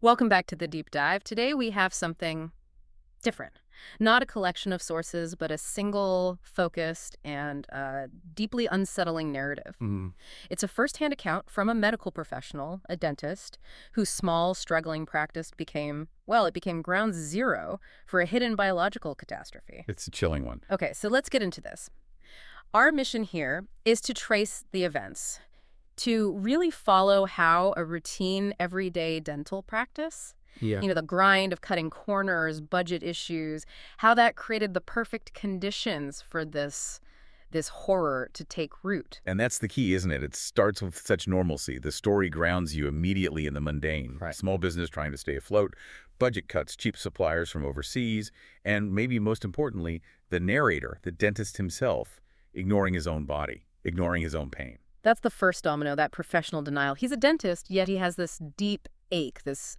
Welcome back to the deep dive. Today we have something different. Not a collection of sources, but a single, focused, and deeply unsettling narrative. It's a first-hand account from a medical professional, a dentist, whose small, struggling practice became ground zero for a hidden biological catastrophe. It's a chilling one. Okay, so let's get into this. Our mission here is to trace the events, to really follow how a routine, everyday dental practice, the grind of cutting corners, budget issues, how that created the perfect conditions for this horror to take root. And that's the key, isn't it? It starts with such normalcy. The story grounds you immediately in the mundane. Right. Small business trying to stay afloat, budget cuts, cheap suppliers from overseas, and maybe most importantly, the narrator, the dentist himself, ignoring his own body, ignoring his own pain. That's the first domino, that professional denial. He's a dentist, yet he has this deep ache, this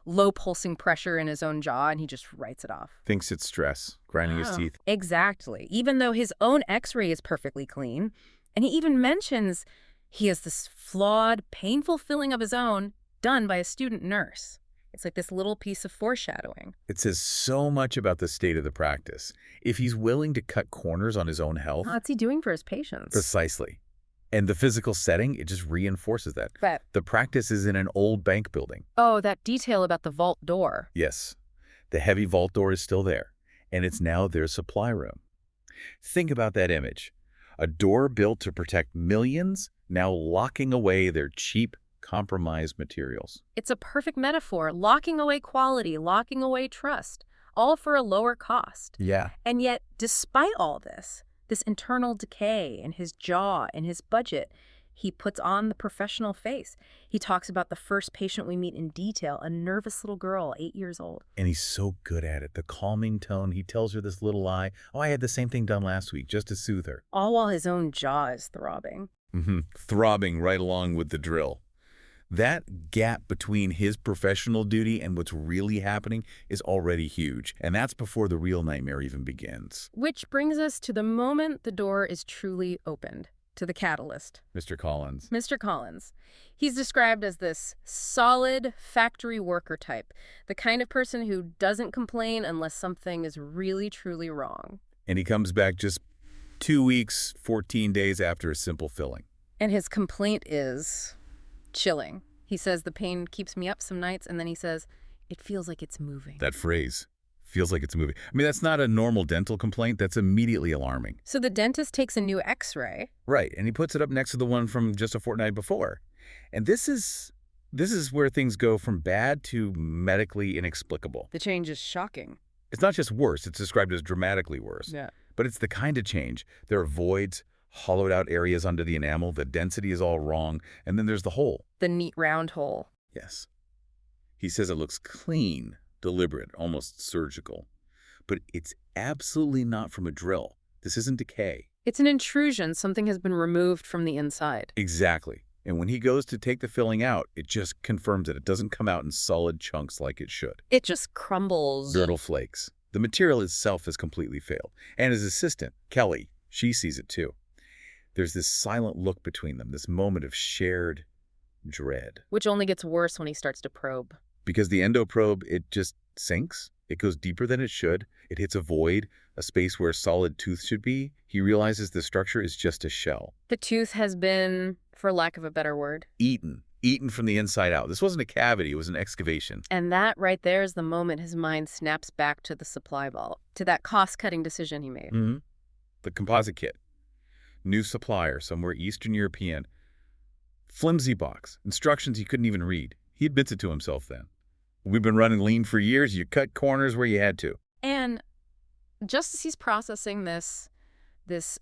low pulsing pressure in his own jaw, and he just writes it off. Thinks it's stress, grinding his teeth. Exactly. Even though his own x-ray is perfectly clean. And he even mentions he has this flawed, painful filling of his own done by a student nurse. It's like this little piece of foreshadowing. It says so much about the state of the practice. If he's willing to cut corners on his own health... What's he doing for his patients? Precisely. And the physical setting, it just reinforces that. But the practice is in an old bank building. Oh, that detail about the vault door. Yes. The heavy vault door is still there, and it's now their supply room. Think about that image. A door built to protect millions, now locking away their cheap, compromised materials. It's a perfect metaphor, locking away quality, locking away trust, all for a lower cost. Yeah. And yet, despite all this internal decay in his jaw and his budget, he puts on the professional face. He talks about the first patient we meet in detail, a nervous little girl, 8 years old. And he's so good at it. The calming tone, he tells her this little lie. Oh, I had the same thing done last week, just to soothe her. All while his own jaw is throbbing. Throbbing right along with the drill. That gap between his professional duty and what's really happening is already huge, and that's before the real nightmare even begins. Which brings us to the moment the door is truly opened, to the catalyst. Mr. Collins. Mr. Collins. He's described as this solid factory worker type, the kind of person who doesn't complain unless something is really, truly wrong. And he comes back just 2 weeks, 14 days after a simple filling. And his complaint is... chilling. He says the pain keeps me up some nights, and then he says, it feels like it's moving. That phrase, feels like it's moving. I mean, that's not a normal dental complaint. That's immediately alarming. So the dentist takes a new x-ray. Right, and he puts it up next to the one from just a fortnight before. And this is where things go from bad to medically inexplicable. The change is shocking. It's not just worse. It's described as dramatically worse. Yeah. But it's the kind of change. There are voids, hollowed out areas under the enamel, the density is all wrong, and then there's the hole. The neat round hole. Yes. He says it looks clean, deliberate, almost surgical. But it's absolutely not from a drill. This isn't decay. It's an intrusion. Something has been removed from the inside. Exactly. And when he goes to take the filling out, it just confirms it. It doesn't come out in solid chunks like it should. It just crumbles. Brittle flakes. The material itself has completely failed. And his assistant, Kelly, she sees it too. There's this silent look between them, this moment of shared dread. Which only gets worse when he starts to probe. Because the endoprobe, it just sinks. It goes deeper than it should. It hits a void, a space where a solid tooth should be. He realizes the structure is just a shell. The tooth has been, for lack of a better word, eaten from the inside out. This wasn't a cavity, it was an excavation. And that right there is the moment his mind snaps back to the supply vault, to that cost-cutting decision he made. The composite kit. New supplier, somewhere Eastern European. Flimsy box. Instructions he couldn't even read. He admits it to himself then. We've been running lean for years. You cut corners where you had to. And just as he's processing this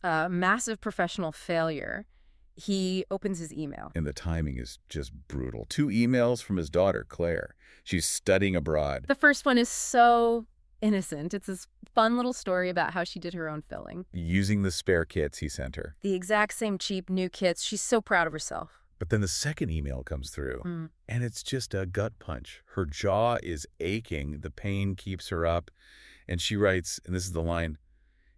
massive professional failure, he opens his email. And the timing is just brutal. 2 emails from his daughter, Claire. She's studying abroad. The first one is so innocent. It's this fun little story about how she did her own filling. Using the spare kits he sent her. The exact same cheap new kits. She's so proud of herself. But then the second email comes through, and it's just a gut punch. Her jaw is aching. The pain keeps her up. And she writes, and this is the line,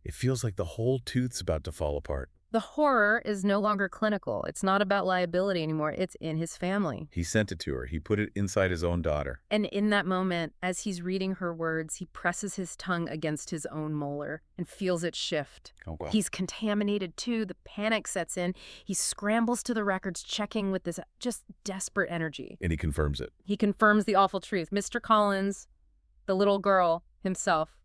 "It feels like the whole tooth's about to fall apart." The horror is no longer clinical. It's not about liability anymore. It's in his family. He sent it to her. He put it inside his own daughter. And in that moment, as he's reading her words, he presses his tongue against his own molar and feels it shift. Oh, well. He's contaminated too. The panic sets in. He scrambles to the records, checking with this just desperate energy. And he confirms it. He confirms the awful truth. Mr. Collins, the little girl himself,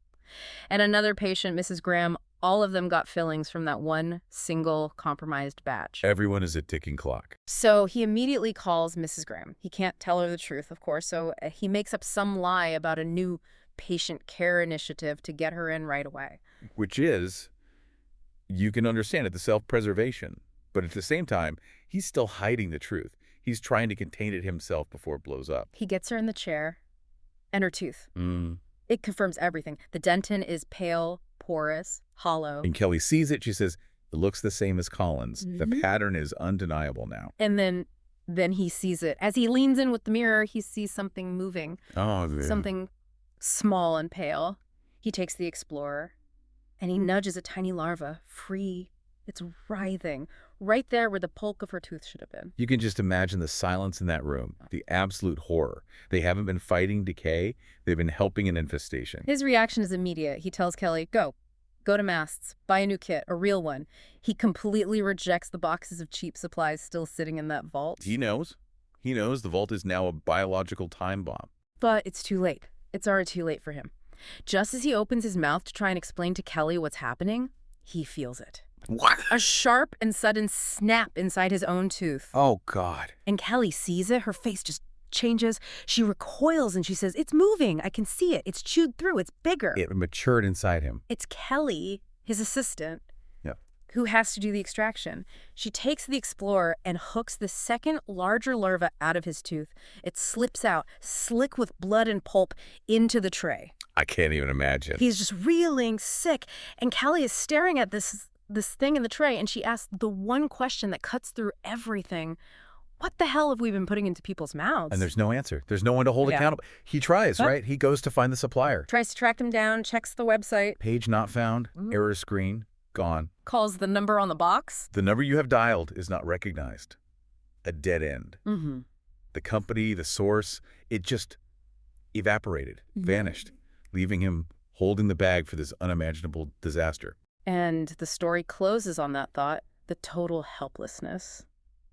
and another patient, Mrs. Graham, all of them got fillings from that one single compromised batch. Everyone is a ticking clock. So he immediately calls Mrs. Graham. He can't tell her the truth, of course, so he makes up some lie about a new patient care initiative to get her in right away. Which is, you can understand it, the self-preservation. But at the same time, he's still hiding the truth. He's trying to contain it himself before it blows up. He gets her in the chair and her tooth. Mm. It confirms everything. The dentin is pale, porous, hollow. And Kelly sees it. She says, it looks the same as Collins. Mm-hmm. The pattern is undeniable now. And then he sees it. As he leans in with the mirror, he sees something moving. Oh, yeah. Something small and pale. He takes the explorer and he nudges a tiny larva free. It's writhing right there where the pulp of her tooth should have been. You can just imagine the silence in that room, the absolute horror. They haven't been fighting decay. They've been helping an infestation. His reaction is immediate. He tells Kelly, go to Masts, buy a new kit, a real one. He completely rejects the boxes of cheap supplies still sitting in that vault. He knows. He knows the vault is now a biological time bomb. But it's too late. It's already too late for him. Just as he opens his mouth to try and explain to Kelly what's happening, he feels it. What? A sharp and sudden snap inside his own tooth. Oh, God. And Kelly sees it. Her face just changes. She recoils and she says, it's moving. I can see it. It's chewed through. It's bigger. It matured inside him. It's Kelly, his assistant, Yep. who has to do the extraction. She takes the explorer and hooks the second larger larva out of his tooth. It slips out, slick with blood and pulp, into the tray. I can't even imagine. He's just reeling, sick, and Kelly is staring at this thing in the tray, and she asks the one question that cuts through everything. What the hell have we been putting into people's mouths? And there's no answer. There's no one to hold accountable. He tries, right? He goes to find the supplier. Tries to track him down, checks the website. Page not found, error screen, gone. Calls the number on the box. The number you have dialed is not recognized. A dead end. Mm-hmm. The company, the source, it just evaporated, vanished, leaving him holding the bag for this unimaginable disaster. And the story closes on that thought, the total helplessness.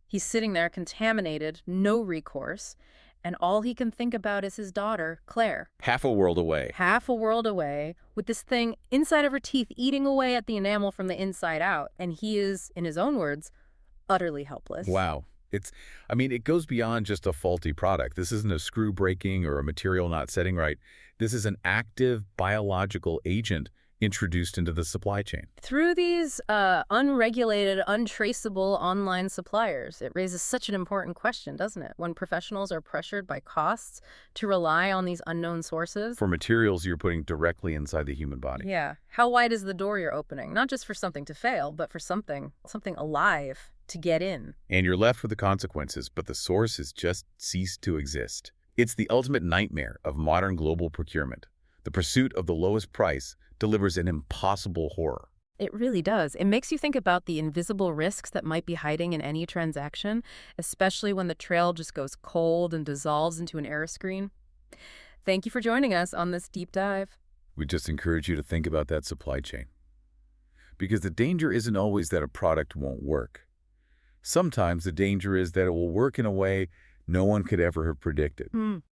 He's sitting there contaminated, no recourse, and all he can think about is his daughter, Claire. Half a world away. Half a world away, with this thing inside of her teeth eating away at the enamel from the inside out, and he is, in his own words, utterly helpless. Wow. It goes beyond just a faulty product. This isn't a screw breaking or a material not setting right. This is an active biological agent introduced into the supply chain. Through these unregulated, untraceable online suppliers, it raises such an important question, doesn't it? When professionals are pressured by costs to rely on these unknown sources. For materials you're putting directly inside the human body. Yeah. How wide is the door you're opening? Not just for something to fail, but for something alive to get in. And you're left with the consequences, but the source has just ceased to exist. It's the ultimate nightmare of modern global procurement. The pursuit of the lowest price delivers an impossible horror. It really does. It makes you think about the invisible risks that might be hiding in any transaction, especially when the trail just goes cold and dissolves into an error screen. Thank you for joining us on this deep dive. We just encourage you to think about that supply chain. Because the danger isn't always that a product won't work. Sometimes the danger is that it will work in a way no one could ever have predicted.